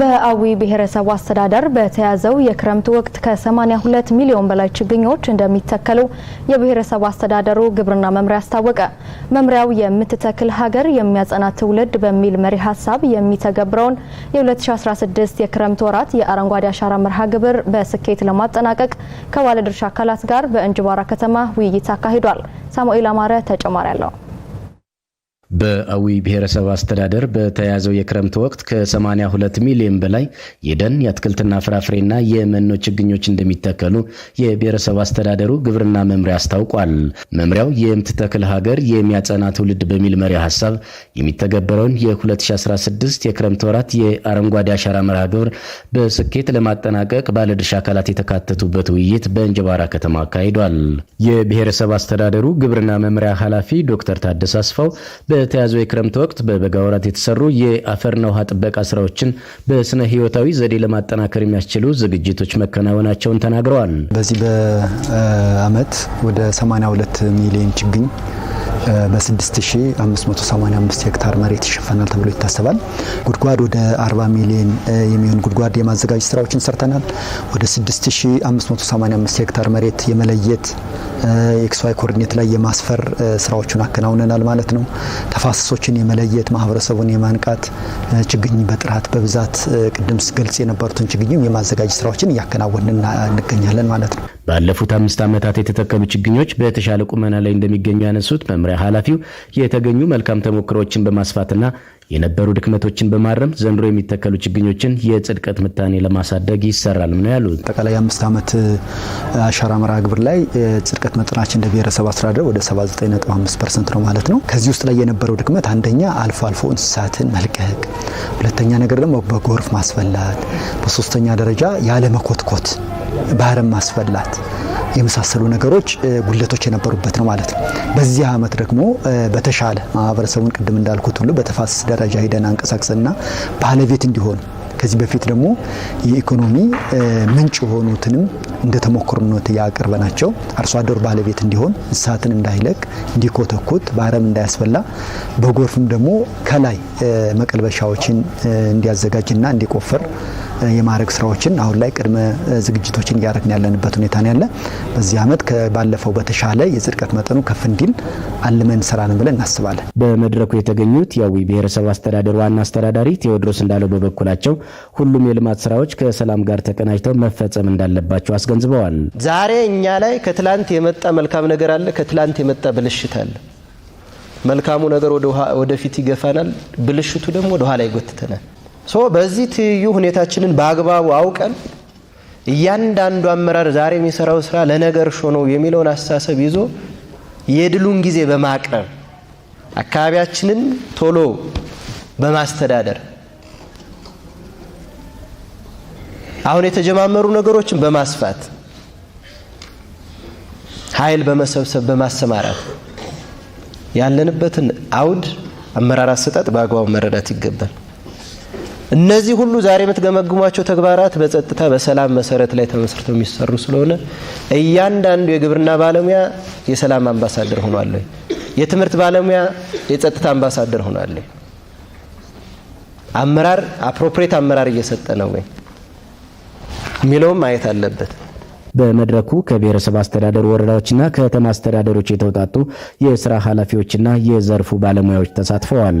በአዊ ብሔረሰብ አስተዳደር በተያዘው የክረምት ወቅት ከ82 ሚሊዮን በላይ ችግኞች እንደሚተከሉ የብሔረሰብ አስተዳደሩ ግብርና መምሪያ አስታወቀ። መምሪያው የምትተክል ሀገር የሚያጸና ትውልድ በሚል መሪ ሀሳብ የሚተገብረውን የ2016 የክረምት ወራት የአረንጓዴ አሻራ መርሃ ግብር በስኬት ለማጠናቀቅ ከባለድርሻ አካላት ጋር በእንጅባራ ከተማ ውይይት አካሂዷል። ሳሙኤል አማረ ተጨማሪ አለው። በአዊ ብሔረሰብ አስተዳደር በተያዘው የክረምት ወቅት ከ82 ሚሊዮን በላይ የደን የአትክልትና ፍራፍሬና የመኖ ችግኞች እንደሚተከሉ የብሔረሰብ አስተዳደሩ ግብርና መምሪያ አስታውቋል። መምሪያው የምትተክል ሀገር የሚያጸና ትውልድ በሚል መሪ ሀሳብ የሚተገበረውን የ2016 የክረምት ወራት የአረንጓዴ አሻራ መርሃ ግብር በስኬት ለማጠናቀቅ ባለድርሻ አካላት የተካተቱበት ውይይት በእንጅባራ ከተማ አካሂዷል። የብሔረሰብ አስተዳደሩ ግብርና መምሪያ ኃላፊ ዶክተር ታደሰ አስፋው በተያዘው የክረምት ወቅት በበጋ ወራት የተሰሩ የአፈርና ውሃ ጥበቃ ስራዎችን በስነ ህይወታዊ ዘዴ ለማጠናከር የሚያስችሉ ዝግጅቶች መከናወናቸውን ተናግረዋል። በዚህ በአመት ወደ 82 ሚሊዮን ችግኝ በ6585 ሄክታር መሬት ይሸፈናል ተብሎ ይታሰባል። ጉድጓድ ወደ 40 ሚሊዮን የሚሆን ጉድጓድ የማዘጋጀት ስራዎችን ሰርተናል። ወደ 6585 ሄክታር መሬት የመለየት ኤክስዋይ ኮኦርዲኔት ላይ የማስፈር ስራዎችን አከናውነናል ማለት ነው። ተፋሰሶችን የመለየት ማህበረሰቡን የማንቃት ችግኝ በጥራት በብዛት ቅድም ገልጽ የነበሩትን ችግኝ የማዘጋጀት ስራዎችን እያከናወንን እንገኛለን ማለት ነው። ባለፉት 5 ዓመታት የተተከሉ ችግኞች በተሻለ ቁመና ላይ እንደሚገኙ ያነሱት መምሪያ ኃላፊው የተገኙ መልካም ተሞክሮዎችን በማስፋትና የነበሩ ድክመቶችን በማረም ዘንድሮ የሚተከሉ ችግኞችን የጽድቀት ምጣኔ ለማሳደግ ይሰራል ነው ያሉት። አጠቃላይ 5 ዓመት አሻራ መርሃ ግብር ላይ ጽድቀት መጠናችን እንደ ብሔረሰብ አስተዳደር ወደ 79.5% ነው ማለት ነው። ከዚህ ውስጥ ላይ የነበረው ድክመት አንደኛ አልፎ እንስሳትን መልቀቅ፣ ሁለተኛ ነገር ደግሞ በጎርፍ ማስፈላት፣ በሶስተኛ ደረጃ ያለ መኮትኮት ባህርም ማስፈላት የመሳሰሉ ነገሮች ጉለቶች የነበሩበት ነው ማለት ነው። በዚህ አመት ደግሞ በተሻለ ማህበረሰቡን ቅድም እንዳልኩት ሁሉ በተፋሰስ ደረጃ ሄደን አንቀሳቅሰና ባለቤት እንዲሆኑ ከዚህ በፊት ደግሞ የኢኮኖሚ ምንጭ የሆኑትንም እንደተሞክሮነት ያቀርበናቸው አርሶ አደሩ ባለቤት እንዲሆን እንስሳትን እንዳይለቅ እንዲኮተኩት ባህርም እንዳያስፈላ በጎርፍም ደግሞ ከላይ መቀልበሻዎችን እንዲያዘጋጅና እንዲቆፈር የማረግ ስራዎችን አሁን ላይ ቅድመ ዝግጅቶችን እያደረግን ያለንበት ሁኔታ ነው ያለ። በዚህ አመት ከባለፈው በተሻለ የጽድቀት መጠኑ ከፍ እንዲል አልመን ሰራን ብለን እናስባለን። በመድረኩ የተገኙት የአዊ ብሔረሰብ አስተዳደር ዋና አስተዳዳሪ ቴዎድሮስ እንዳለው በበኩላቸው ሁሉም የልማት ስራዎች ከሰላም ጋር ተቀናጅተው መፈጸም እንዳለባቸው አስገንዝበዋል። ዛሬ እኛ ላይ ከትላንት የመጣ መልካም ነገር አለ፣ ከትላንት የመጣ ብልሽት አለ። መልካሙ ነገር ወደፊት ይገፋናል፣ ብልሽቱ ደግሞ ወደ ኋላ ይጎትተናል። በዚህ ትይዩ ሁኔታችንን በአግባቡ አውቀን እያንዳንዱ አመራር ዛሬ የሚሰራው ስራ ለነገር ነው የሚለውን አስተሳሰብ ይዞ የድሉን ጊዜ በማቅረብ አካባቢያችንን ቶሎ በማስተዳደር አሁን የተጀማመሩ ነገሮችን በማስፋት ኃይል በመሰብሰብ በማሰማራት ያለንበትን አውድ አመራር አሰጣጥ በአግባቡ መረዳት ይገባል። እነዚህ ሁሉ ዛሬ የምትገመግሟቸው ተግባራት በጸጥታ በሰላም መሰረት ላይ ተመስርተው የሚሰሩ ስለሆነ እያንዳንዱ የግብርና ባለሙያ የሰላም አምባሳደር ሆኗል። የትምህርት ባለሙያ የጸጥታ አምባሳደር ሆኗል። አመራር አፕሮፕሪየት አመራር እየሰጠ ነው ወይ የሚለውም ማየት አለበት። በመድረኩ ከብሔረሰብ አስተዳደር ወረዳዎችና ከተማ አስተዳደሮች የተውጣጡ የስራ ኃላፊዎችና የዘርፉ ባለሙያዎች ተሳትፈዋል።